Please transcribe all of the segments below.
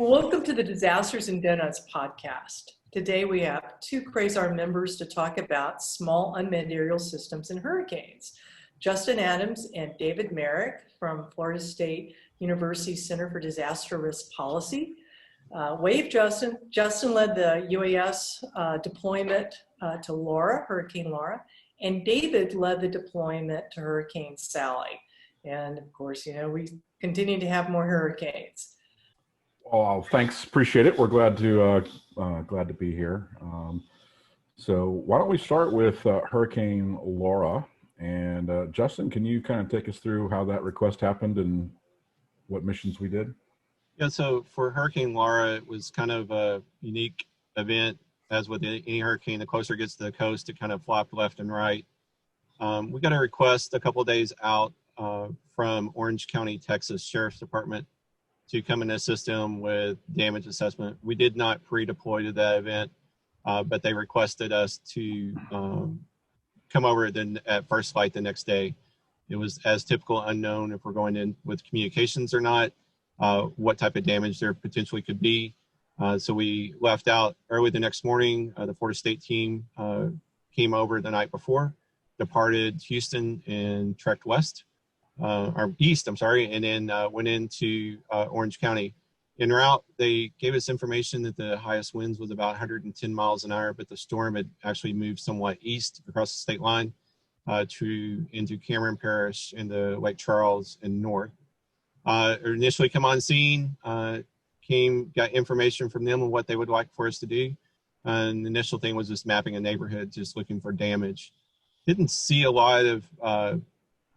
Welcome to the Disasters and Donuts podcast. Today we have two CRASAR members to talk about small unmanned aerial systems and hurricanes. Justin Adams and David Merrick from Florida State University Center for Disaster Risk Policy. Wave Justin. Justin led the UAS deployment to Laura, Hurricane Laura, and David led the deployment to Hurricane Sally. And of course, you know, we continue to have more hurricanes. Oh, thanks. Appreciate it. We're glad to be here. So why don't we start with Hurricane Laura? And Justin, can you kind of take us through how that request happened and what missions we did? Yeah, so for Hurricane Laura, it was kind of a unique event. As with any hurricane, the closer it gets to the coast, it kind of flopped left and right. We got a request a couple of days out from Orange County, Texas Sheriff's Department to come and assist them with damage assessment. We did not pre-deploy to that event, but they requested us to come over at first flight the next day. It was as typical unknown if we're going in with communications or not, what type of damage there potentially could be. So we left out early the next morning. The Florida State team came over the night before, departed Houston and trekked west. Or east, I'm sorry, and then went into Orange County. En route, they gave us information that the highest winds was about 110 miles an hour, but the storm had actually moved somewhat east across the state line into Cameron Parish, into Lake Charles and north. Initially come on scene, got information from them on what they would like for us to do. And the initial thing was just mapping a neighborhood, just looking for damage. Didn't see a lot of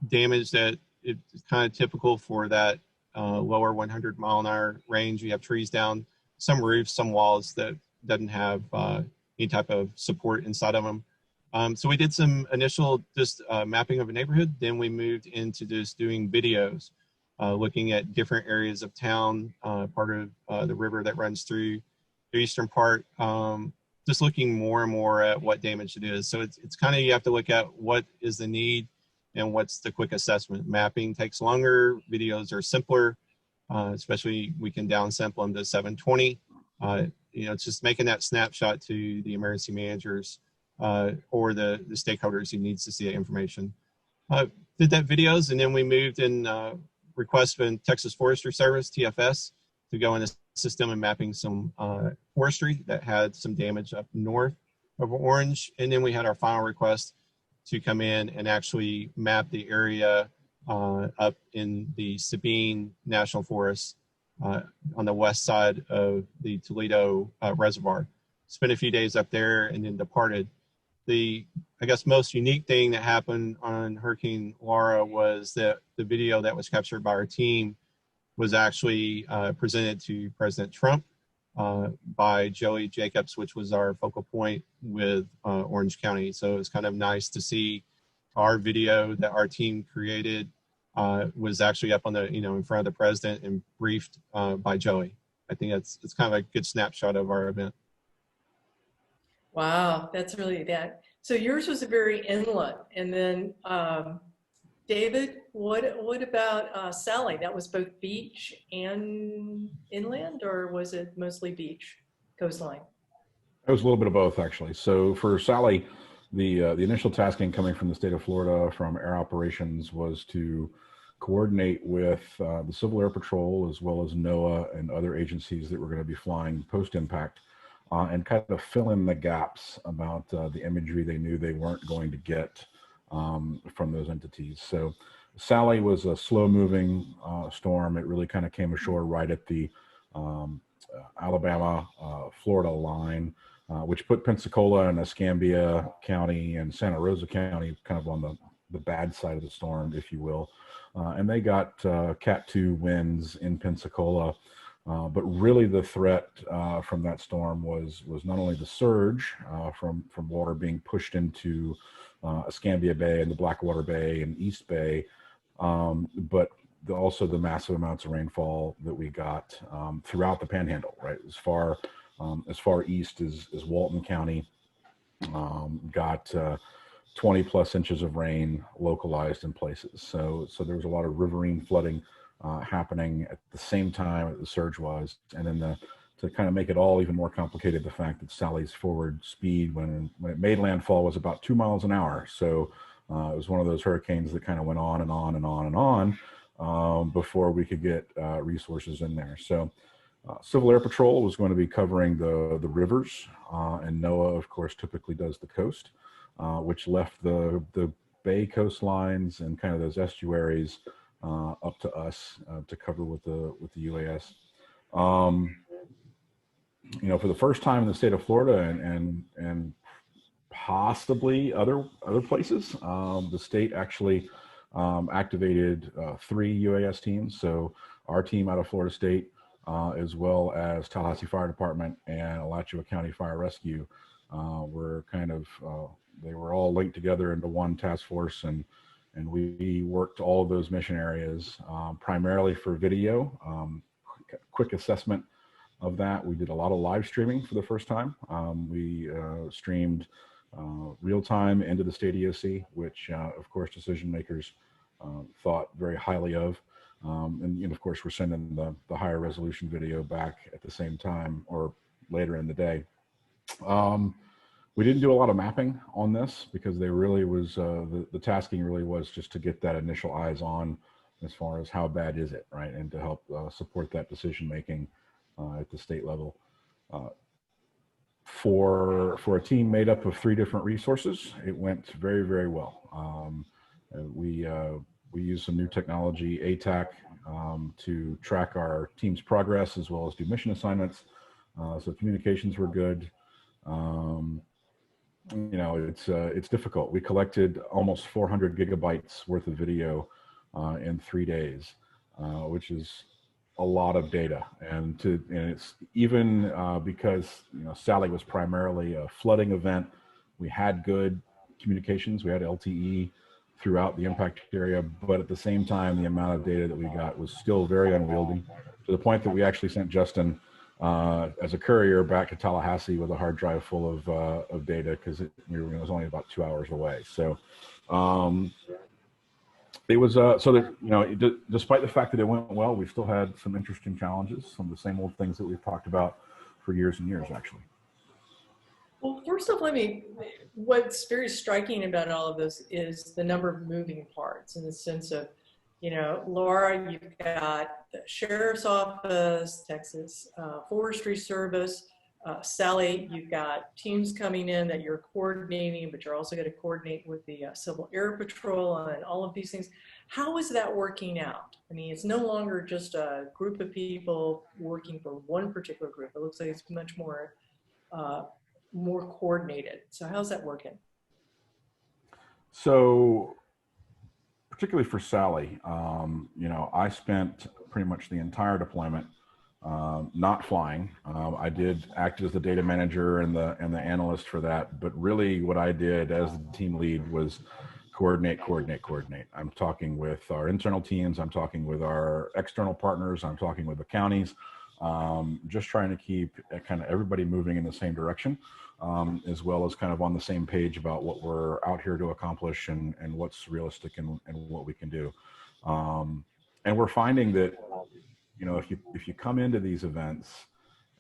damage that it's kind of typical for that lower 100 mile an hour range. You have trees down, some roofs, some walls that doesn't have any type of support inside of them. So we did some initial just mapping of a neighborhood. Then we moved into just doing videos, looking at different areas of town, part of the river that runs through the eastern part, just looking more and more at what damage it is. So it's kind of, you have to look at what is the need and what's the quick assessment. Mapping takes longer, videos are simpler, especially we can downsample them to 720. It's just making that snapshot to the emergency managers or the stakeholders who needs to see that information. Did that videos, and then we moved in request from Texas Forestry Service, TFS, to go in the system and mapping some forestry that had some damage up north of Orange. And then we had our final request to come in and actually map the area up in the Sabine National Forest on the west side of the Toledo Reservoir. Spent a few days up there and then departed. The, I guess, most unique thing that happened on Hurricane Laura was that the video that was captured by our team was actually presented to President Trump by Joey Jacobs, which was our focal point with Orange County. So it was kind of nice to see our video that our team created was actually up on the, in front of the president and briefed by Joey. I think it's kind of a good snapshot of our event. Wow, that's really that. So yours was a very inland, and then David, what about Sally? That was both beach and inland, or was it mostly beach, coastline? It was a little bit of both, actually. So for Sally, the initial tasking coming from the state of Florida from air operations was to coordinate with the Civil Air Patrol as well as NOAA and other agencies that were going to be flying post-impact and kind of fill in the gaps about the imagery they knew they weren't going to get from those entities. So Sally was a slow-moving storm. It really kind of came ashore right at the Alabama-Florida line, which put Pensacola and Escambia County and Santa Rosa County kind of on the bad side of the storm, if you will. And they got Cat 2 winds in Pensacola. But really the threat from that storm was not only the surge from water being pushed into Escambia Bay and the Blackwater Bay and East Bay, but also the massive amounts of rainfall that we got throughout the Panhandle, right? As far east as Walton County got 20 plus inches of rain localized in places. So there was a lot of riverine flooding happening at the same time that the surge was. And then to kind of make it all even more complicated, the fact that Sally's forward speed when it made landfall was about 2 miles an hour. So it was one of those hurricanes that kind of went on and on and on and on before we could get resources in there. So Civil Air Patrol was going to be covering the rivers, and NOAA, of course, typically does the coast, which left the bay coastlines and kind of those estuaries up to us to cover with the UAS. You know, for the first time in the state of Florida and possibly other places, the state actually activated 3 UAS teams. So our team out of Florida State, as well as Tallahassee Fire Department and Alachua County Fire Rescue, were kind of they were all linked together into one task force, and we worked all of those mission areas primarily for video. Quick assessment of that. We did a lot of live streaming for the first time. We streamed real time into the state EOC, which of course decision makers thought very highly of. And you know, of course, we're sending the higher resolution video back at the same time or later in the day. We didn't do a lot of mapping on this because they really was the tasking really was just to get that initial eyes on as far as how bad is it, right, and to help support that decision making at the state level. For a team made up of 3 different resources, it went very, very well. We used some new technology, ATAC, to track our team's progress as well as do mission assignments. So communications were good. You know, it's difficult. We collected almost 400 gigabytes worth of video in 3 days, which is a lot of data. And it's even because, you know, Sally was primarily a flooding event. We had good communications. We had LTE throughout the impact area, but at the same time, the amount of data that we got was still very unwieldy, to the point that we actually sent Justin as a courier back to Tallahassee with a hard drive full of data because it was only about 2 hours away. So it was so that, you know, despite the fact that it went well, we still had some interesting challenges, some of the same old things that we've talked about for years and years, actually. Well, first off, what's very striking about all of this is the number of moving parts, in the sense of, you know, Laura, you've got the Sheriff's Office, Texas Forestry Service. Sally, you've got teams coming in that you're coordinating, but you're also going to coordinate with the Civil Air Patrol and all of these things. How is that working out? I mean, it's no longer just a group of people working for one particular group. It looks like it's much more coordinated. So how's that working? So particularly for Sally, you know, I spent pretty much the entire deployment not flying. I did act as the data manager and the analyst for that, but really what I did as the team lead was coordinate. I'm talking with our internal teams, I'm talking with our external partners, I'm talking with the counties, just trying to keep kind of everybody moving in the same direction, as well as kind of on the same page about what we're out here to accomplish and what's realistic and what we can do. And we're finding that, you know, if you come into these events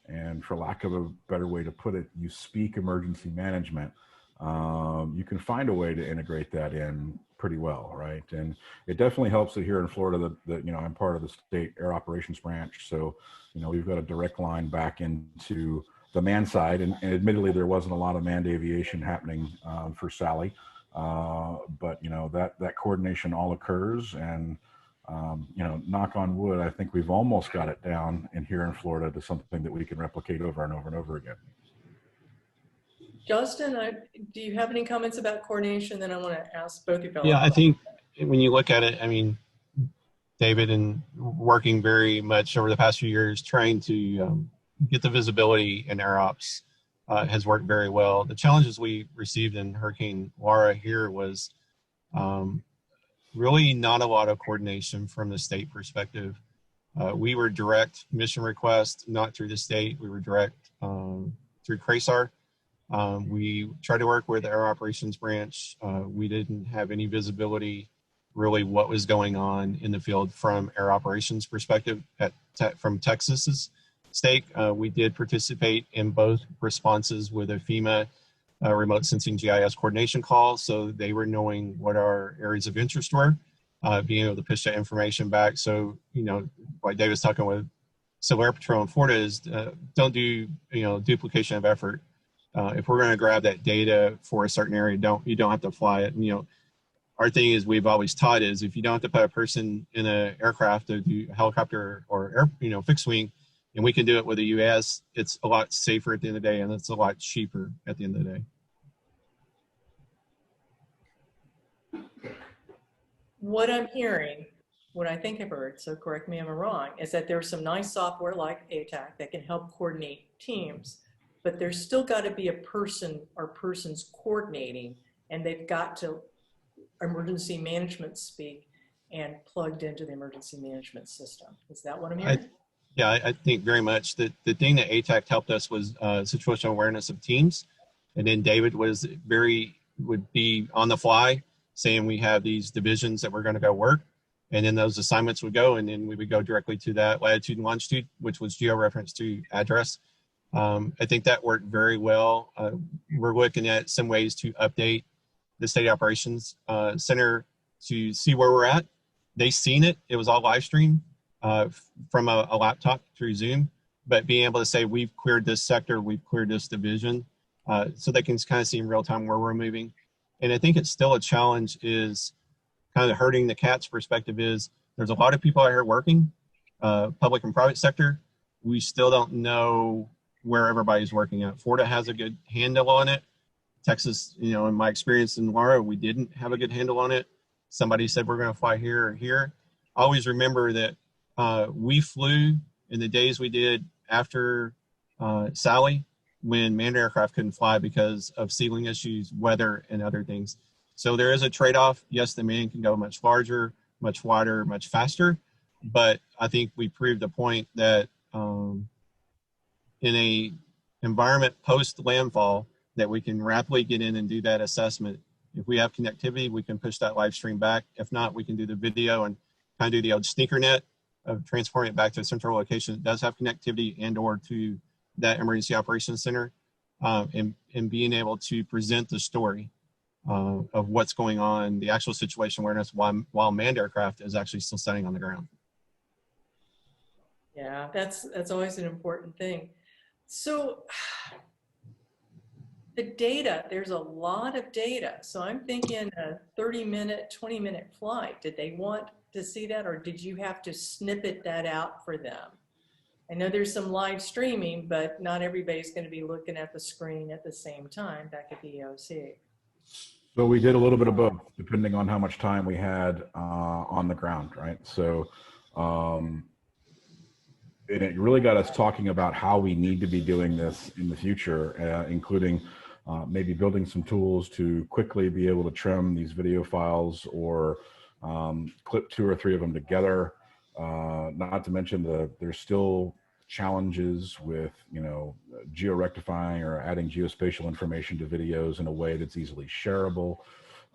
and, for lack of a better way to put it, you speak emergency management, you can find a way to integrate that in pretty well, right? And it definitely helps that here in Florida that you know, I'm part of the state air operations branch, so you know, we've got a direct line back into the man side, and admittedly there wasn't a lot of manned aviation happening for Sally, but you know, that coordination all occurs, and you know, knock on wood, I think we've almost got it down in here in Florida to something that we can replicate over and over and over again. Justin, do you have any comments about coordination? Then I want to ask both of you. Yeah, I think when you look at it, I mean, David, and working very much over the past few years trying to get the visibility in air ops has worked very well. The challenges we received in Hurricane Laura here was really not a lot of coordination from the state perspective. We were direct mission request, not through the state. We were direct through CRASAR. We tried to work with the Air Operations Branch. We didn't have any visibility really what was going on in the field from air operations perspective from Texas's stake. We did participate in both responses with a FEMA remote sensing GIS coordination call, so they were knowing what our areas of interest were, being able to push that information back. So, like Dave was talking with Civil Air Patrol in Florida is don't do, duplication of effort. If we're going to grab that data for a certain area, you don't have to fly it. And, our thing is we've always taught is if you don't have to put a person in an aircraft to do a helicopter or fixed wing, and we can do it with a UAS, it's a lot safer at the end of the day, and it's a lot cheaper at the end of the day. What I'm hearing, what I think I've heard, so correct me if I'm wrong, is that there's some nice software like ATAC that can help coordinate teams, but there's still got to be a person or persons coordinating, and they've got to emergency management speak and plugged into the emergency management system. Is that what I'm hearing? I think very much. The thing that ATAC helped us was situational awareness of teams. And then David would be on the fly saying we have these divisions that we're going to go work. And then those assignments would go, and then we would go directly to that latitude and longitude, which was geo-referenced to address. I think that worked very well. We're looking at some ways to update the State Operations Center to see where we're at. They seen it. It was all live stream from a laptop through Zoom, but being able to say we've cleared this sector, we've cleared this division, so they can kind of see in real time where we're moving. And I think it's still a challenge is kind of hurting the CAT's perspective is there's a lot of people out here working, public and private sector. We still don't know where everybody's working at. Florida has a good handle on it. Texas, in my experience in Laura, we didn't have a good handle on it. Somebody said we're going to fly here or here. Always remember that we flew in the days we did after Sally when manned aircraft couldn't fly because of ceiling issues, weather, and other things. So there is a trade-off. Yes, the man can go much larger, much wider, much faster, but I think we proved the point that in a environment post-landfall that we can rapidly get in and do that assessment. If we have connectivity, we can push that live stream back. If not, we can do the video and kind of do the old sneaker net of transporting it back to a central location that does have connectivity and or to that emergency operations center, and being able to present the story of what's going on, the actual situation awareness while manned aircraft is actually still standing on the ground. Yeah, that's always an important thing. So the data, there's a lot of data. So I'm thinking a 30-minute, 20-minute flight. Did they want to see that, or did you have to snippet that out for them? I know there's some live streaming, but not everybody's going to be looking at the screen at the same time back at the EOC. So we did a little bit of both, depending on how much time we had on the ground, right? So it really got us talking about how we need to be doing this in the future, including maybe building some tools to quickly be able to trim these video files or clip 2 or 3 of them together. Not to mention there's still challenges with, geo-rectifying or adding geospatial information to videos in a way that's easily shareable.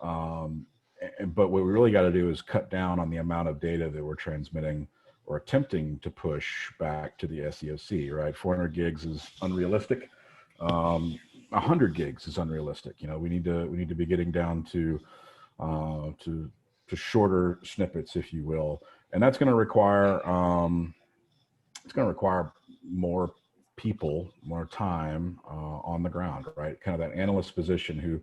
But what we really got to do is cut down on the amount of data that we're transmitting or attempting to push back to the SEOC, right? 400 gigs is unrealistic. 100 gigs is unrealistic. We need to be getting down to shorter snippets, if you will, and that's going to require more people, more time on the ground, right? Kind of that analyst position who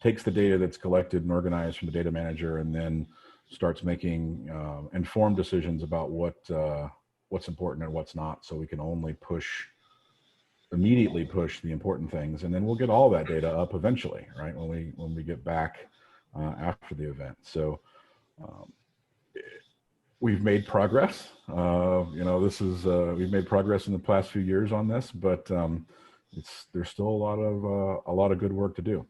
takes the data that's collected and organized from the data manager and then starts making informed decisions about what's important and what's not, so we can only immediately push the important things, and then we'll get all that data up eventually, right? When we get back after the event. So we've made progress. We've made progress in the past few years on this, but there's still a lot of good work to do.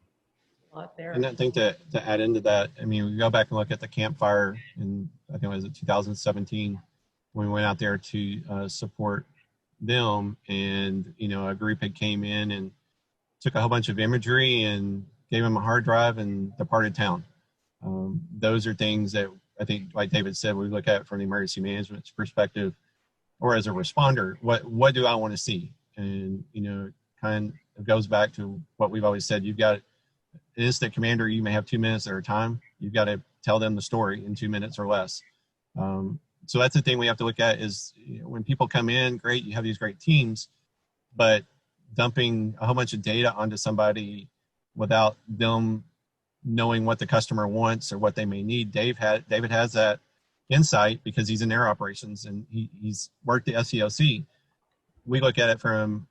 And I think to add into that, I mean, we go back and look at the campfire in, I think it was 2017, when we went out there to support them, and a group had came in and took a whole bunch of imagery and gave them a hard drive and departed town. Those are things that I think, like David said, we look at it from the emergency management perspective, or as a responder, what do I want to see? And, you know, kind of goes back to what we've always said. You've got an incident commander, you may have 2 minutes at a time. You've got to tell them the story in 2 minutes or less. So that's the thing we have to look at is, you know, when people come in, great, you have these great teams, but dumping a whole bunch of data onto somebody without them knowing what the customer wants or what they may need. David has that insight because he's in air operations and he's worked the SEOC. We look at it from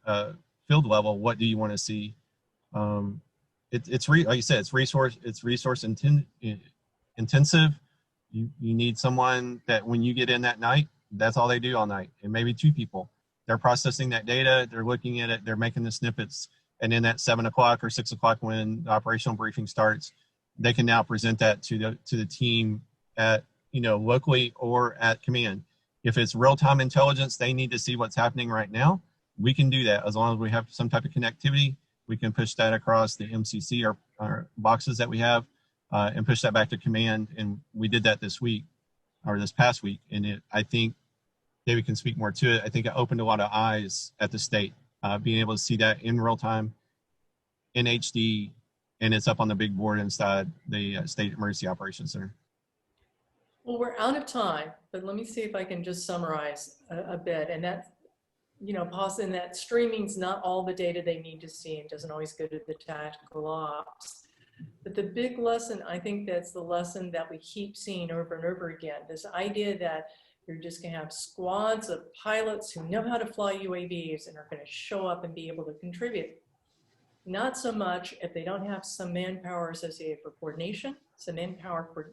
field level. What do you want to see? Like you said, it's resource intensive. You need someone that when you get in that night, that's all they do all night, and maybe 2 people. They're processing that data, they're looking at it, they're making the snippets, and then at 7 o'clock or 6 o'clock when the operational briefing starts, they can now present that to the team at, you know, locally or at command. If it's real-time intelligence, they need to see what's happening right now. We can do that as long as we have some type of connectivity. We can push that across the MCC or our boxes that we have and push that back to command. And we did that this week or this past week. And I think David can speak more to it. I think it opened a lot of eyes at the state, being able to see that in real time, in HD, and it's up on the big board inside the State Emergency Operations Center. Well, we're out of time, but let me see if I can just summarize a bit. And that, you know, pausing that streaming's not all the data they need to see and doesn't always go to the tactical ops. But the big lesson, I think that's the lesson that we keep seeing over and over again, this idea that you're just going to have squads of pilots who know how to fly UAVs and are going to show up and be able to contribute. Not so much if they don't have some manpower associated for coordination, some manpower for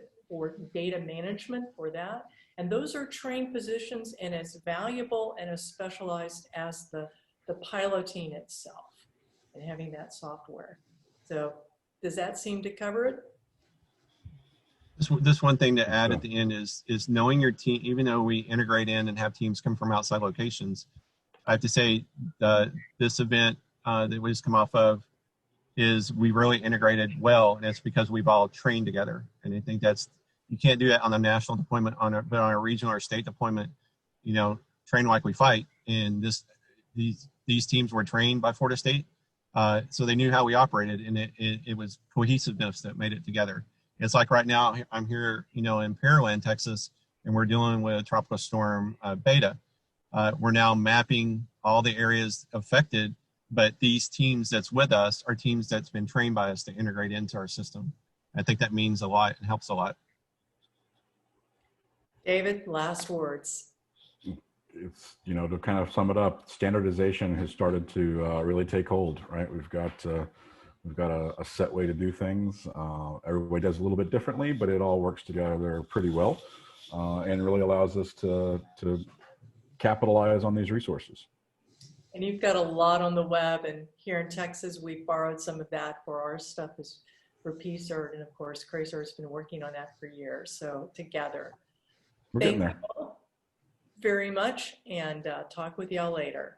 data management for that. And those are trained positions and as valuable and as specialized as the piloting itself and having that software. So does that seem to cover it? This one thing to add at the end is knowing your team. Even though we integrate in and have teams come from outside locations, I have to say this event that we just come off of is we really integrated well, and it's because we've all trained together. And I think you can't do that on a national deployment, but on a regional or state deployment, you know, train like we fight. And these teams were trained by Florida State, so they knew how we operated, and it was cohesiveness that made it together. It's like right now I'm here, you know, in Pearland, Texas, and we're dealing with Tropical Storm Beta. We're now mapping all the areas affected, but these teams that's with us are teams that's been trained by us to integrate into our system. I think that means a lot and helps a lot. David, last words. It's, you know, to kind of sum it up, standardization has started to really take hold, right? We've got a set way to do things. Everybody does a little bit differently, but it all works together pretty well, and really allows us to capitalize on these resources. And you've got a lot on the web, and here in Texas, we've borrowed some of that for our stuff for PCERT, and of course, CRASAR has been working on that for years, so together. We're getting there. Thank you all very much, and talk with y'all later.